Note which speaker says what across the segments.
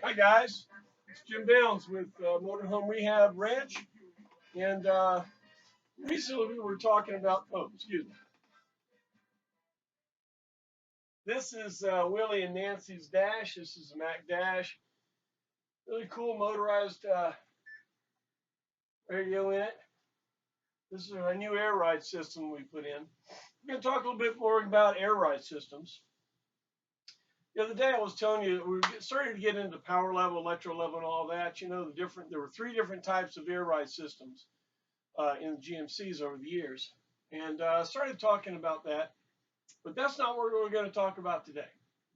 Speaker 1: Hi guys, it's Jim Downs with Motorhome Rehab Ranch, and recently we were talking about. Oh, excuse me. This is Willie and Nancy's Dash. This is a Mac Dash. Really cool motorized radio in it. This is a new air ride system we put in. We're going to talk a little bit more about air ride systems. The other day I was telling you we were starting to get into power level, electro level, and all that. You know, there were three different types of air ride systems in the GMCs over the years, and started talking about that. But that's not what we're going to talk about today.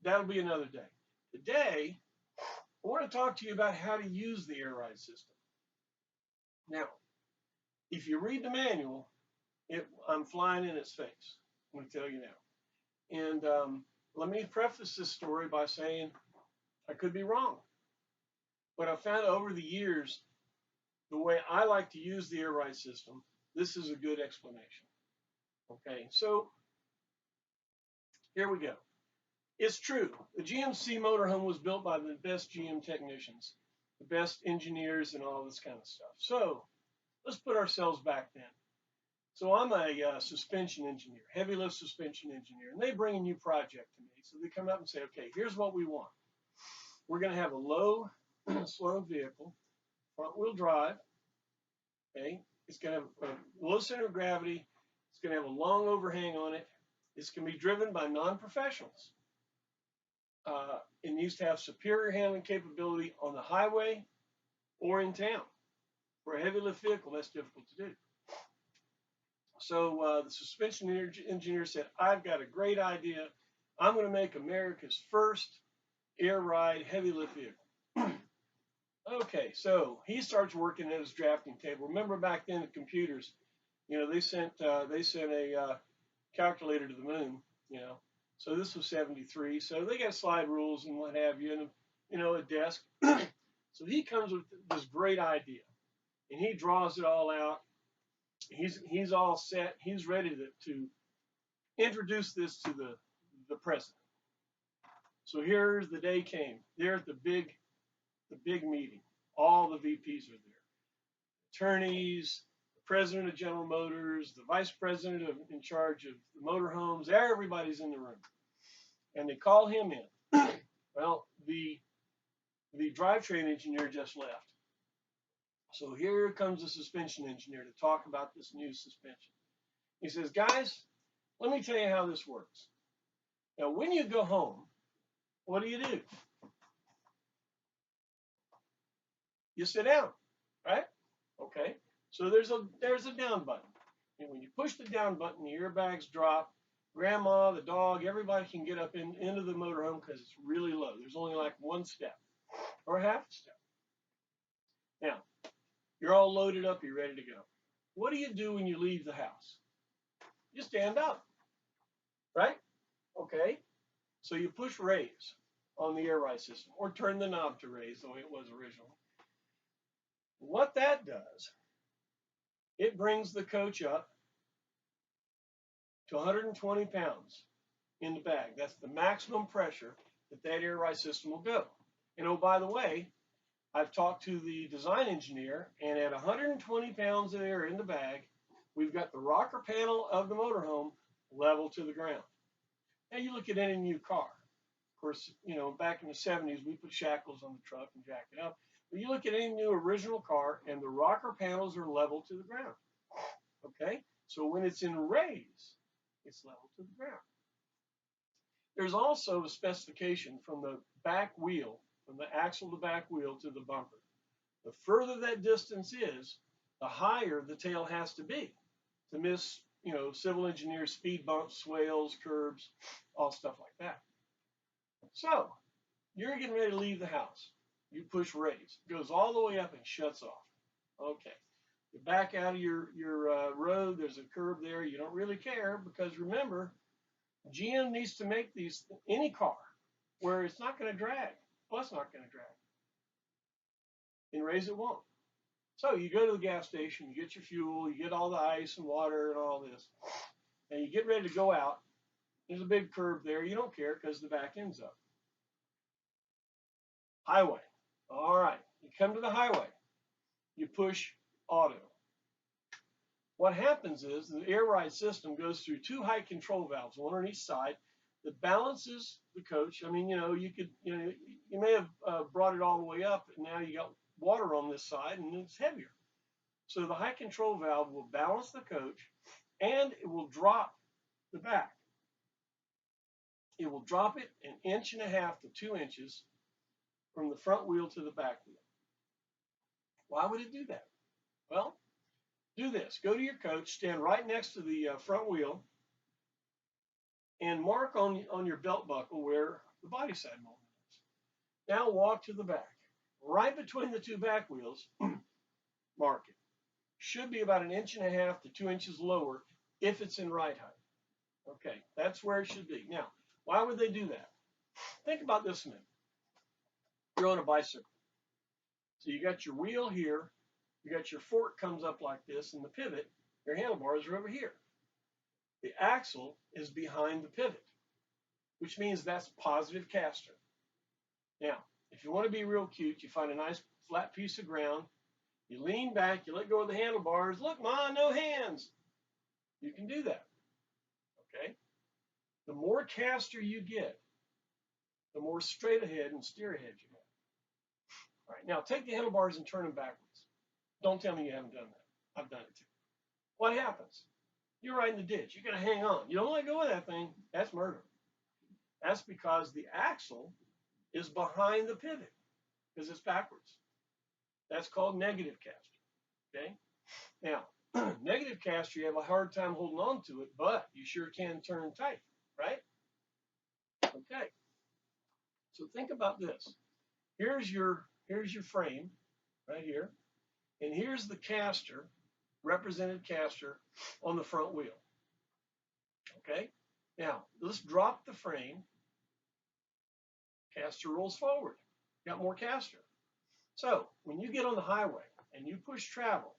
Speaker 1: That'll be another day. Today, I want to talk to you about how to use the air ride system. Now, if you read the manual, I'm flying in its face. I'm going to tell you now. And let me preface this story by saying I could be wrong. But I found over the years, the way I like to use the air ride system, this is a good explanation. Okay, so here we go. It's true. The GMC motorhome was built by the best GM technicians, the best engineers, and all this kind of stuff. So let's put ourselves back then. So I'm a suspension engineer, heavy lift suspension engineer, and they bring a new project to me. So they come up and say, okay, here's what we want. We're going to have a low slung vehicle, front wheel drive. Okay, it's going to have a low center of gravity. It's going to have a long overhang on it. It's going to be driven by non-professionals. It needs to have superior handling capability on the highway or in town. For a heavy lift vehicle, that's difficult to do. So the suspension engineer said, I've got a great idea. I'm going to make America's first air ride heavy lift vehicle. Okay, so he starts working at his drafting table. Remember back then the computers, you know, they sent a calculator to the moon, you know. So this was 73. So they got slide rules and what have you, and a desk. So he comes with this great idea, and he draws it all out. He's all set. He's ready to introduce this to the president. So here's the day came. They're at the big meeting. All the VPs are there. Attorneys, the president of General Motors, the vice president in charge of the motorhomes. Everybody's in the room, and they call him in. Well, the drivetrain engineer just left. So here comes the suspension engineer to talk about this new suspension. He says, guys, let me tell you how this works. Now, when you go home, what do? You sit down, right? Okay. So there's a down button. And when you push the down button, the airbags drop. Grandma, the dog, everybody can get up into the motorhome because it's really low. There's only like one step or half a step. Now, you're all loaded up. You're ready to go. What do you do when you leave the house? You stand up, right? Okay. So you push raise on the air ride system or turn the knob to raise the way it was originally. What that does, it brings the coach up to 120 pounds in the bag. That's the maximum pressure that air ride system will go. And oh, by the way, I've talked to the design engineer, and at 120 pounds of air in the bag, we've got the rocker panel of the motorhome level to the ground. Now you look at any new car. Of course, back in the 70s, we put shackles on the truck and jack it up. But you look at any new original car, and the rocker panels are level to the ground. Okay? So when it's in raise, it's level to the ground. There's also a specification from the back wheel, from the axle to back wheel to the bumper. The further that distance is, the higher the tail has to be to miss, civil engineer speed bumps, swales, curbs, all stuff like that. So you're getting ready to leave the house. You push raise. It goes all the way up and shuts off. Okay. You back out of your road. There's a curb there. You don't really care because remember, GM needs to make any car where it's not going to drag. Plus not going to drag. In raise it won't. So you go to the gas station, you get your fuel, you get all the ice and water and all this, and you get ready to go out There's a big curve there. You don't care because the back end's up. Highway. All right. You come to the highway. You push auto. What happens is the air ride system goes through two height control valves, one on each side, that balances the coach. I mean, you may have brought it all the way up, and now you got water on this side, and it's heavier. So the height control valve will balance the coach, and it will drop the back. It will drop it 1.5 to 2 inches from the front wheel to the back wheel. Why would it do that? Well, do this. Go to your coach, stand right next to the front wheel, and mark on your belt buckle where the body side moment is. Now walk to the back. Right between the two back wheels, mark it. Should be about 1.5 to 2 inches lower if it's in right height. Okay, that's where it should be. Now, why would they do that? Think about this a minute. You're on a bicycle. So you got your wheel here, you got your fork comes up like this, and the pivot, your handlebars are over here. The axle is behind the pivot, which means that's positive caster. Now, if you want to be real cute, you find a nice flat piece of ground, you lean back, you let go of the handlebars. Look, Ma, no hands. You can do that. Okay? The more caster you get, the more straight ahead and steer ahead you have. All right, now take the handlebars and turn them backwards. Don't tell me you haven't done that. I've done it too. What happens? You're right in the ditch. You're going to hang on. You don't let go of that thing. That's murder. That's because the axle is behind the pivot because it's backwards. That's called negative caster. Okay? Now, negative caster, you have a hard time holding on to it, but you sure can turn tight, right? Okay. So think about this. Here's your frame right here, and here's the caster, represented caster on the front wheel. Okay? Now, let's drop the frame. Caster rolls forward. Got more caster. So, when you get on the highway and you push travel,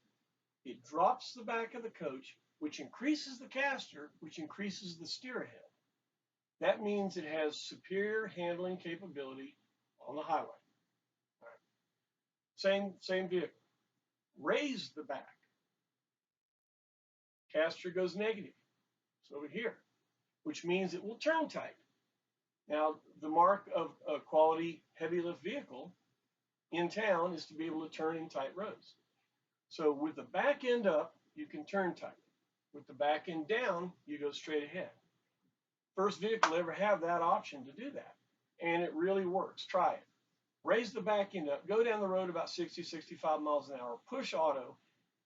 Speaker 1: it drops the back of the coach, which increases the caster, which increases the steer ahead. That means it has superior handling capability on the highway. All right. Same vehicle. Raise the back. Caster goes negative. It's over here, which means it will turn tight. Now, the mark of a quality heavy lift vehicle in town is to be able to turn in tight roads. So with the back end up, you can turn tight. With the back end down, you go straight ahead. First vehicle to ever have that option to do that. And it really works. Try it. Raise the back end up, go down the road about 60, 65 miles an hour, push auto,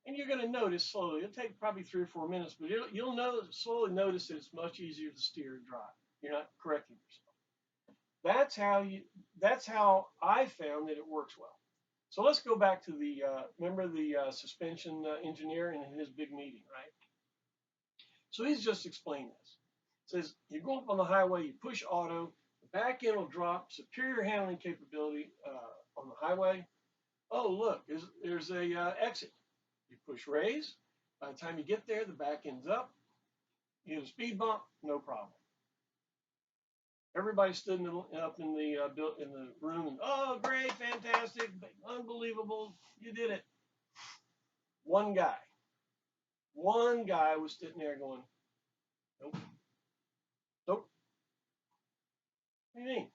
Speaker 1: and you're going to notice slowly. It'll take probably 3 or 4 minutes, but you'll slowly notice that it's much easier to steer and drive. You're not correcting yourself. That's how I found that it works well. So let's go back to the, remember the suspension engineer in his big meeting, right? So he's just explained this. It says, you go up on the highway, you push auto, the back end will drop, superior handling capability on the highway. Oh, look, there's a exit. You push raise. By the time you get there, the back end's up. You hit a speed bump, no problem. Everybody stood up in the room and, oh, great, fantastic, unbelievable, you did it. One guy was sitting there going, nope, nope. What do you mean?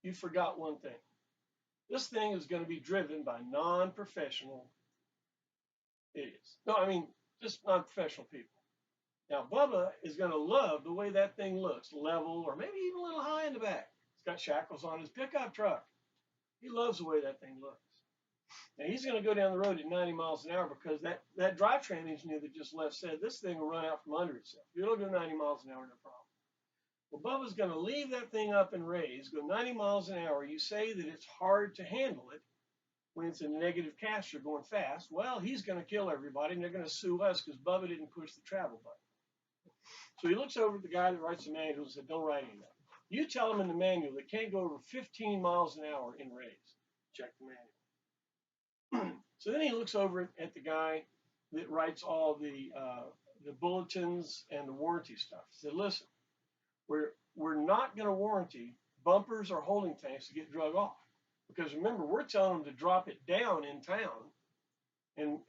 Speaker 1: You forgot one thing. This thing is going to be driven by non-professional idiots. No, I mean, just non-professional people. Now, Bubba is going to love the way that thing looks, level or maybe even a little high in the back. It's got shackles on his pickup truck. He loves the way that thing looks. Now, he's going to go down the road at 90 miles an hour because that drivetrain engineer that just left said this thing will run out from under itself. It'll go 90 miles an hour, no problem. Well, Bubba's going to leave that thing up and raise, go 90 miles an hour. You say that it's hard to handle it when it's a negative caster going fast. Well, he's going to kill everybody, and they're going to sue us because Bubba didn't push the travel button. So he looks over at the guy that writes the manual and said, don't write any of that. You tell him in the manual they can't go over 15 miles an hour in raise. Check the manual. So then he looks over at the guy that writes all the bulletins and the warranty stuff. He said, listen, We're not going to warranty bumpers or holding tanks to get drug off, because remember, we're telling them to drop it down in town, and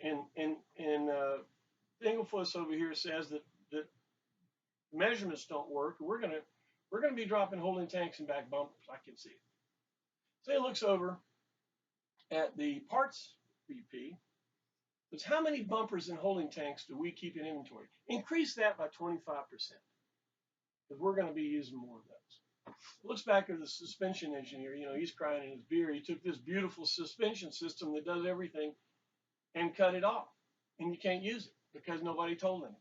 Speaker 1: Engelfuss over here says that measurements don't work. We're gonna be dropping holding tanks and back bumpers. I can see it. So he looks over at the parts VP. Says, how many bumpers and holding tanks do we keep in inventory? Increase that by 25%, because we're going to be using more of those. Looks back at the suspension engineer. He's crying in his beer. He took this beautiful suspension system that does everything and cut it off, and you can't use it because nobody told anybody.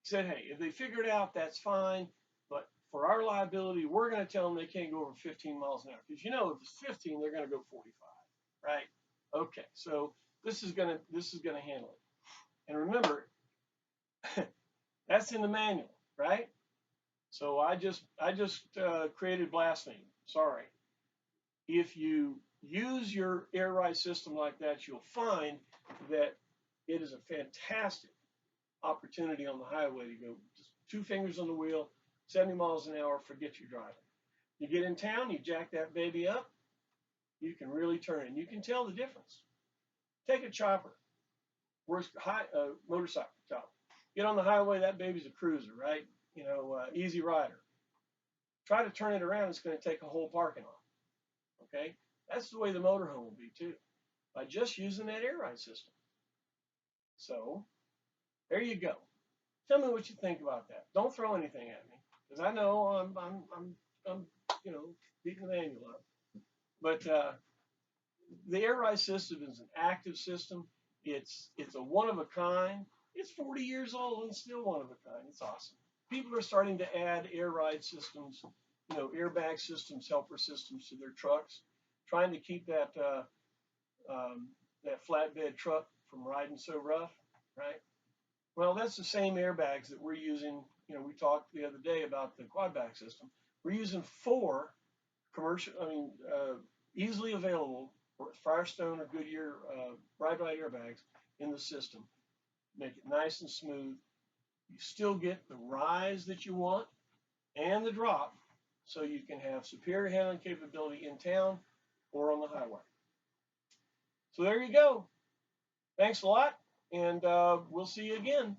Speaker 1: He said, hey, if they figure it out, that's fine, but for our liability, we're going to tell them they can't go over 15 miles an hour, because if it's 15, they're going to go 45, right? Okay, so this is gonna handle it. And remember, that's in the manual, right? So I just created blasphemy. Sorry. If you use your air ride system like that, you'll find that it is a fantastic opportunity on the highway to go just 2 fingers on the wheel, 70 miles an hour, forget your driving. You get in town, you jack that baby up, you can really turn, and you can tell the difference. Take a chopper, motorcycle chopper. Get on the highway, that baby's a cruiser, right? Easy rider. Try to turn it around, it's going to take a whole parking lot. Okay? That's the way the motorhome will be too, by just using that air ride system. So, there you go. Tell me what you think about that. Don't throw anything at me, because I know I'm beating the manual up. But the air ride system is an active system. It's a one of a kind. It's 40 years old and still one of a kind. It's awesome. People are starting to add air ride systems, airbag systems, helper systems to their trucks, trying to keep that flatbed truck from riding so rough, right? Well, that's the same airbags that we're using. We talked the other day about the quad bag system. We're using 4 easily available Firestone or Goodyear ride-by airbags in the system. Make it nice and smooth. You still get the rise that you want and the drop, so you can have superior handling capability in town or on the highway. So there you go. Thanks a lot, and we'll see you again.